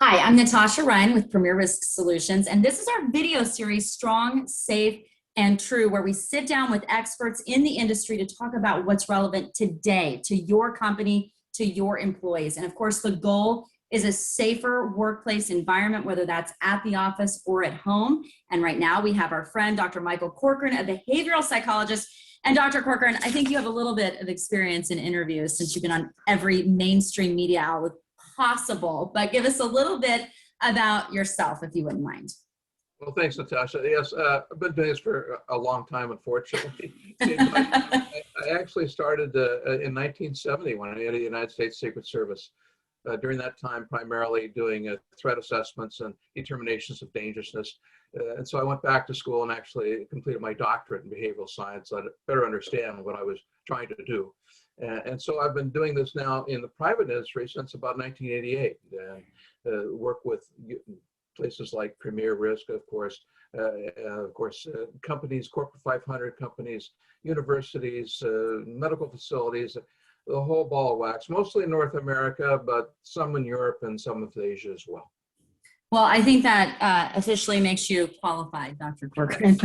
Hi, I'm Natasha Ryan with Premier Risk Solutions, and this is our video series, Strong, Safe, and True, where we sit down with experts in the industry to talk about what's relevant today to your company, to your employees. And of course, the goal is a safer workplace environment, whether that's at the office or at home. And right now we have our friend, Dr. Michael Corcoran, a behavioral psychologist. And Dr. Corcoran, I think you have a little bit of experience in interviews since you've been on every mainstream media outlet possible, but give us a little bit about yourself, if you wouldn't mind. Well, thanks, Natasha. Yes, I've been doing this for a long time, unfortunately. I actually started in 1970 when I entered the United States Secret Service. During that time, primarily doing threat assessments and determinations of dangerousness. And so I went back to school and actually completed my doctorate in behavioral science so I'd better understand what I was trying to do. And so I've been doing this now in the private industry since about 1988. Work with places like Premier Risk, of course, companies, corporate 500 companies, universities, medical facilities, the whole ball of wax, mostly in North America, but some in Europe and some of Asia as well. Well, I think that officially makes you qualified, Dr. Corcoran.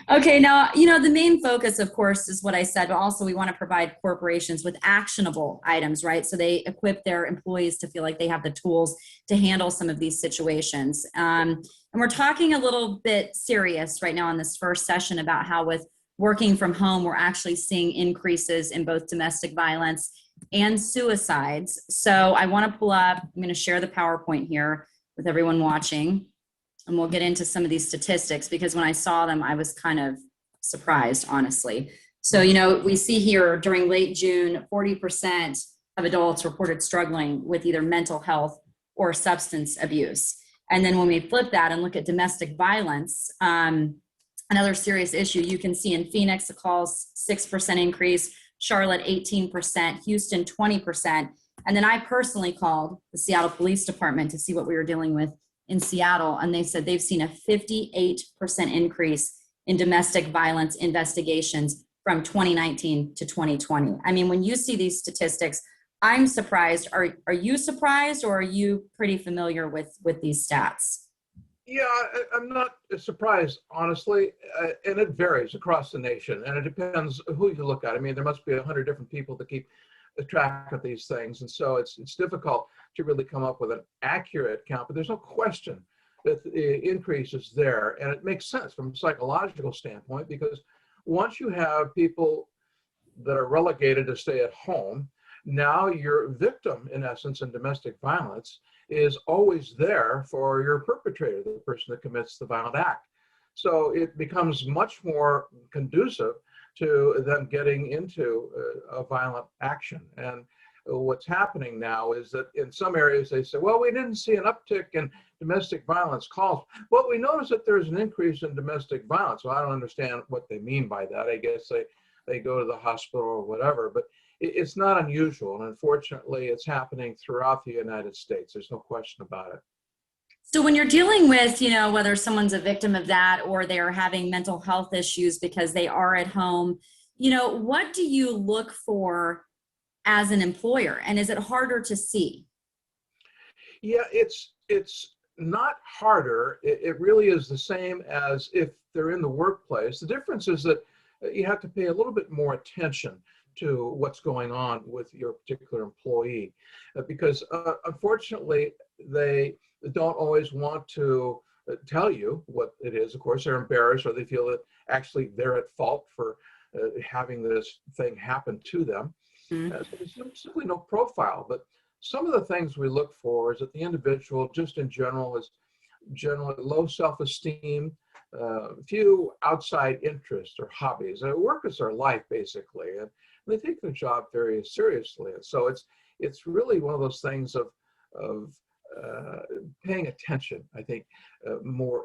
Okay, now, the main focus, of course, is what I said, but also we want to provide corporations with actionable items, right? So they equip their employees to feel like they have the tools to handle some of these situations. And we're talking a little bit serious right now in this first session about how with working from home, we're actually seeing increases in both domestic violence and suicides. So I want to pull up, I'm going to share the PowerPoint here with everyone watching, and we'll get into some of these statistics because when I saw them, I was kind of surprised, honestly. So, we see here during late June, 40% of adults reported struggling with either mental health or substance abuse. And then when we flip that and look at domestic violence, another serious issue, you can see in Phoenix, a calls 6% increase, Charlotte 18%, Houston 20%. And then I personally called the Seattle Police Department to see what we were dealing with in Seattle. And they said they've seen a 58% increase in domestic violence investigations from 2019 to 2020. I mean, when you see these statistics, I'm surprised. Are you surprised, or are you pretty familiar with these stats? Yeah, I'm not surprised, honestly, and it varies across the nation, and it depends who you look at. I mean, there must be 100 different people to keep track of these things, and so it's difficult to really come up with an accurate count, but there's no question that the increase is there, and it makes sense from a psychological standpoint, because once you have people that are relegated to stay at home, now your victim, in essence, in domestic violence is always there for your perpetrator, the person that commits the violent act. So it becomes much more conducive to them getting into a violent action. And what's happening now is that in some areas they say, well, we didn't see an uptick in domestic violence calls. Well, we noticed that there's an increase in domestic violence. Well, I don't understand what they mean by that. I guess they go to the hospital or whatever, but it's not unusual, and unfortunately, it's happening throughout the United States. There's no question about it. So when you're dealing with, whether someone's a victim of that or they're having mental health issues because they are at home, what do you look for as an employer, and is it harder to see? Yeah, it's not harder. It really is the same as if they're in the workplace. The difference is that you have to pay a little bit more attention to what's going on with your particular employee, because unfortunately they don't always want to tell you what it is. Of course, they're embarrassed, or they feel that actually they're at fault for having this thing happen to them. So there's simply no profile, but some of the things we look for is that the individual, just in general, is generally low self-esteem, few outside interests or hobbies. Work is their life, basically, and they take their job very seriously. And so it's really one of those things of paying attention, I think, more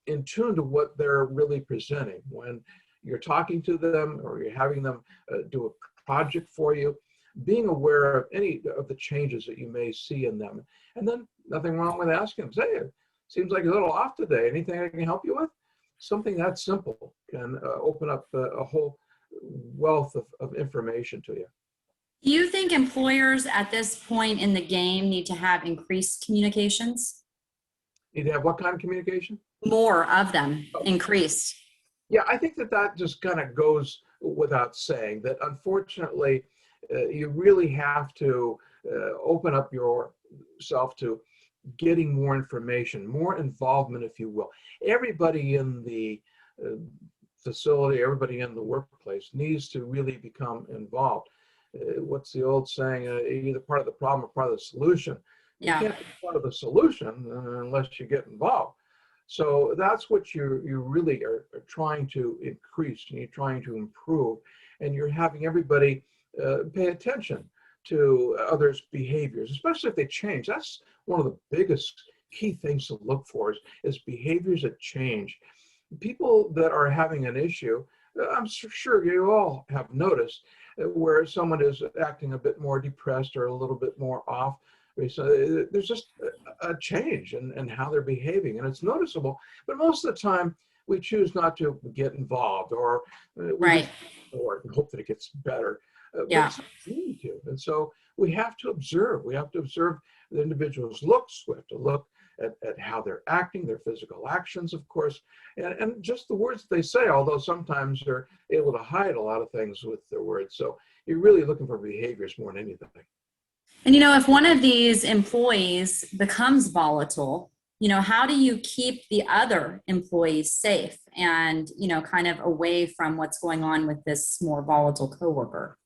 in tune to what they're really presenting. When you're talking to them or you're having them do a project for you, being aware of any of the changes that you may see in them. And then nothing wrong with asking them, say, it seems like you're a little off today. Anything I can help you with? Something that simple can open up a whole wealth of information to you. Do you think employers at this point in the game need to have increased communications? Need to have what kind of communication? More of them, Oh, increased. yeah, I think that that just kind of goes without saying that unfortunately, you really have to open up yourself to getting more information, more involvement, if you will. Everybody in the uh, facility, everybody in the workplace needs to really become involved. What's the old saying? You're either part of the problem or part of the solution. You Yeah. can't be part of the solution unless you get involved. So that's what you really are trying to increase, and you're trying to improve, and you're having everybody pay attention to others' behaviors, especially if they change. That's one of the biggest key things to look for is behaviors that change. People that are having an issue, I'm sure you all have noticed where someone is acting a bit more depressed or a little bit more off. So there's just a change in how they're behaving, and it's noticeable. But most of the time, we choose not to get involved, or we Right. just ignore it and hope that it gets better. But Yeah. we need to, and so we have to observe. We have to observe the individual's looks. We have to look at how they're acting, their physical actions, of course, and just the words they say, although sometimes they're able to hide a lot of things with their words. So you're really looking for behaviors more than anything. And if one of these employees becomes volatile, how do you keep the other employees safe and, kind of away from what's going on with this more volatile coworker?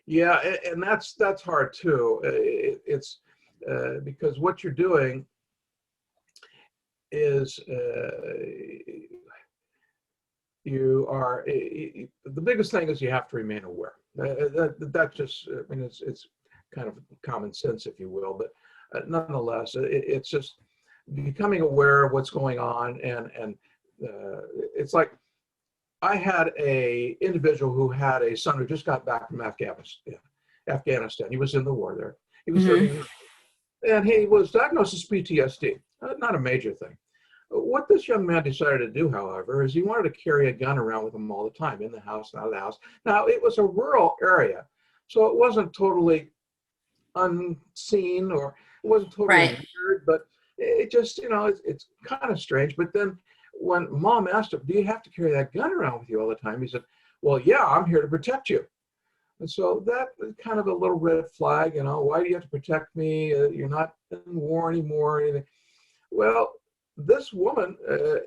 Yeah, and that's hard too. It's because what you're doing is you are the biggest thing is you have to remain aware. That just, I mean, it's kind of common sense, if you will, but nonetheless, it's just becoming aware of what's going on, and it's like I had a individual who had a son who just got back from Afghanistan. Afghanistan. He was in the war there. He was Hmm. serving, and he was diagnosed with PTSD. Not a major thing. What this young man decided to do, however, is he wanted to carry a gun around with him all the time, in the house and out of the house. Now, it was a rural area, so it wasn't totally unseen, or it wasn't totally Right. weird, but it just, it's kind of strange. But then when mom asked him, do you have to carry that gun around with you all the time? He said, well, yeah, I'm here to protect you. And so that is kind of a little red flag, why do you have to protect me? You're not in war anymore or anything. Well, this woman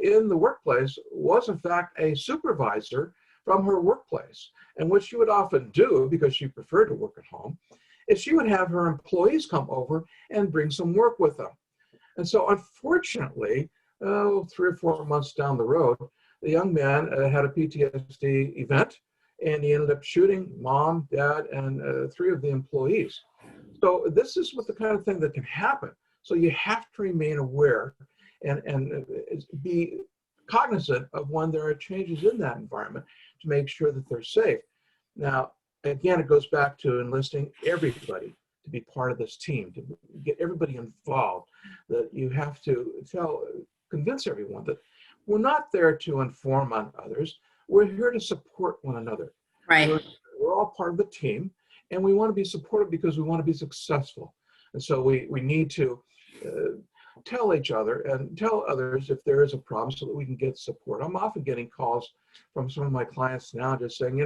in the workplace was, in fact, a supervisor from her workplace. And what she would often do, because she preferred to work at home, is she would have her employees come over and bring some work with them. And so, unfortunately, 3 or 4 months down the road, the young man had a PTSD event, and he ended up shooting mom, dad, and 3 of the employees. So this is what the kind of thing that can happen. So you have to remain aware and be cognizant of when there are changes in that environment to make sure that they're safe. Now, again, it goes back to enlisting everybody to be part of this team, to get everybody involved, that you have to convince everyone that we're not there to inform on others. We're here to support one another. Right. We're all part of the team, and we want to be supported because we want to be successful. And so we need to tell each other and tell others if there is a problem so that we can get support. I'm often getting calls from some of my clients now just saying,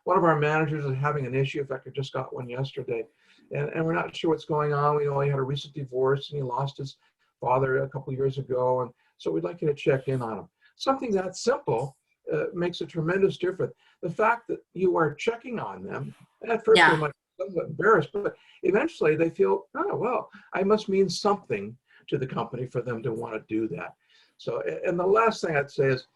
one of our managers is having an issue. In fact, I just got one yesterday, and we're not sure what's going on. We know he had a recent divorce and he lost his father a couple of years ago, and so we'd like you to check in on him. Something that simple makes a tremendous difference. The fact that you are checking on them, at first they Yeah. might be somewhat embarrassed, but eventually they feel, oh, well, I must mean something to the company for them to want to do that. So, and the last thing I'd say is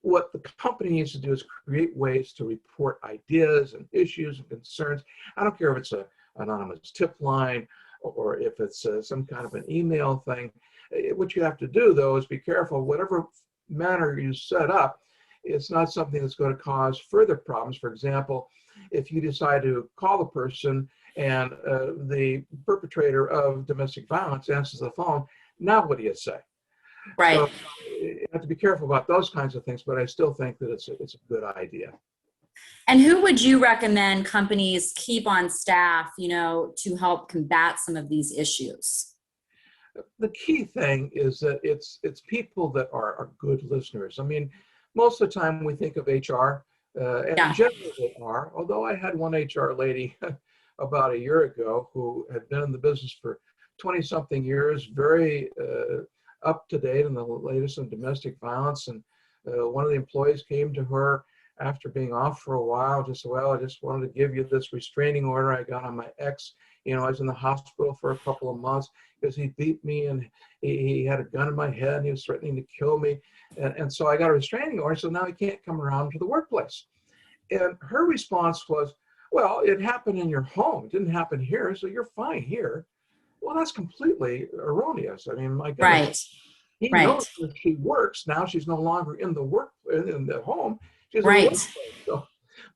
what the company needs to do is create ways to report ideas and issues and concerns. I don't care if it's an anonymous tip line or if it's some kind of an email thing. What you have to do, though, is be careful. Whatever manner you set up, it's not something that's going to cause further problems. For example, if you decide to call the person and the perpetrator of domestic violence answers the phone, now what do you say? Right. So you have to be careful about those kinds of things, but I still think that it's a good idea. And who would you recommend companies keep on staff, to help combat some of these issues? The key thing is that it's people that are good listeners. I mean, most of the time we think of HR, and Yeah. generally they are. Although I had one HR lady about a year ago who had been in the business for 20 something years, very up to date on the latest in domestic violence. And one of the employees came to her after being off for a while, just said, well, I just wanted to give you this restraining order I got on my ex. I was in the hospital for a couple of months because he beat me and he had a gun in my head and he was threatening to kill me. And so I got a restraining order, so now he can't come around to the workplace. And her response was, well, it happened in your home. It didn't happen here, so you're fine here. Well, that's completely erroneous. I mean, my goodness, Right. he knows Right. that she works. Now she's no longer in the home. She's in the Right.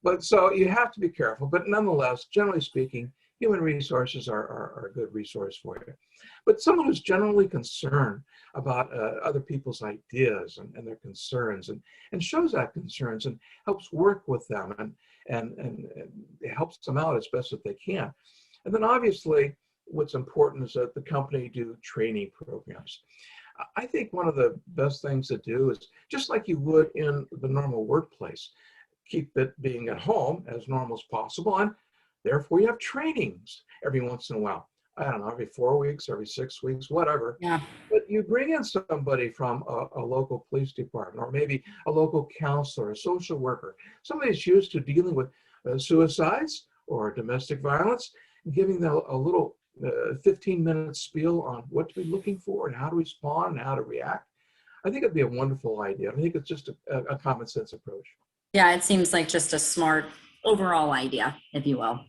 workplace. So you have to be careful. But nonetheless, generally speaking, human resources are a good resource for you. But someone who's generally concerned about other people's ideas and their concerns and shows that concerns and helps work with them and helps them out as best as they can. And then obviously, what's important is that the company do training programs. I think one of the best things to do is just like you would in the normal workplace, keep it being at home as normal as possible. And therefore you have trainings every once in a while. I don't know, every 4 weeks, every 6 weeks, whatever. Yeah. But you bring in somebody from a local police department, or maybe a local counselor, a social worker, somebody that's used to dealing with suicides or domestic violence, giving them a little 15-minute spiel on what to be looking for and how to respond and how to react. I think it'd be a wonderful idea. I think it's just a common sense approach. Yeah, it seems like just a smart overall idea, if you will.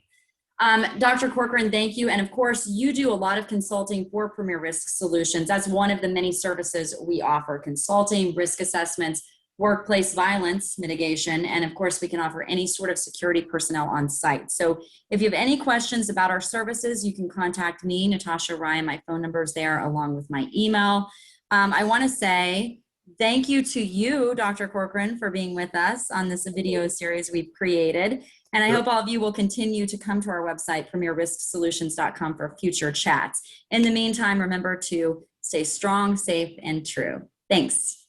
Dr. Corcoran, thank you. And of course, you do a lot of consulting for Premier Risk Solutions. That's one of the many services we offer: consulting, risk assessments, workplace violence mitigation, and of course, we can offer any sort of security personnel on site. So if you have any questions about our services, you can contact me, Natasha Ryan. My phone number is there along with my email. I want to say thank you to you, Dr. Corcoran, for being with us on this video series we've created. And I hope all of you will continue to come to our website, premierrisksolutions.com, for future chats. In the meantime, remember to stay strong, safe, and true. Thanks.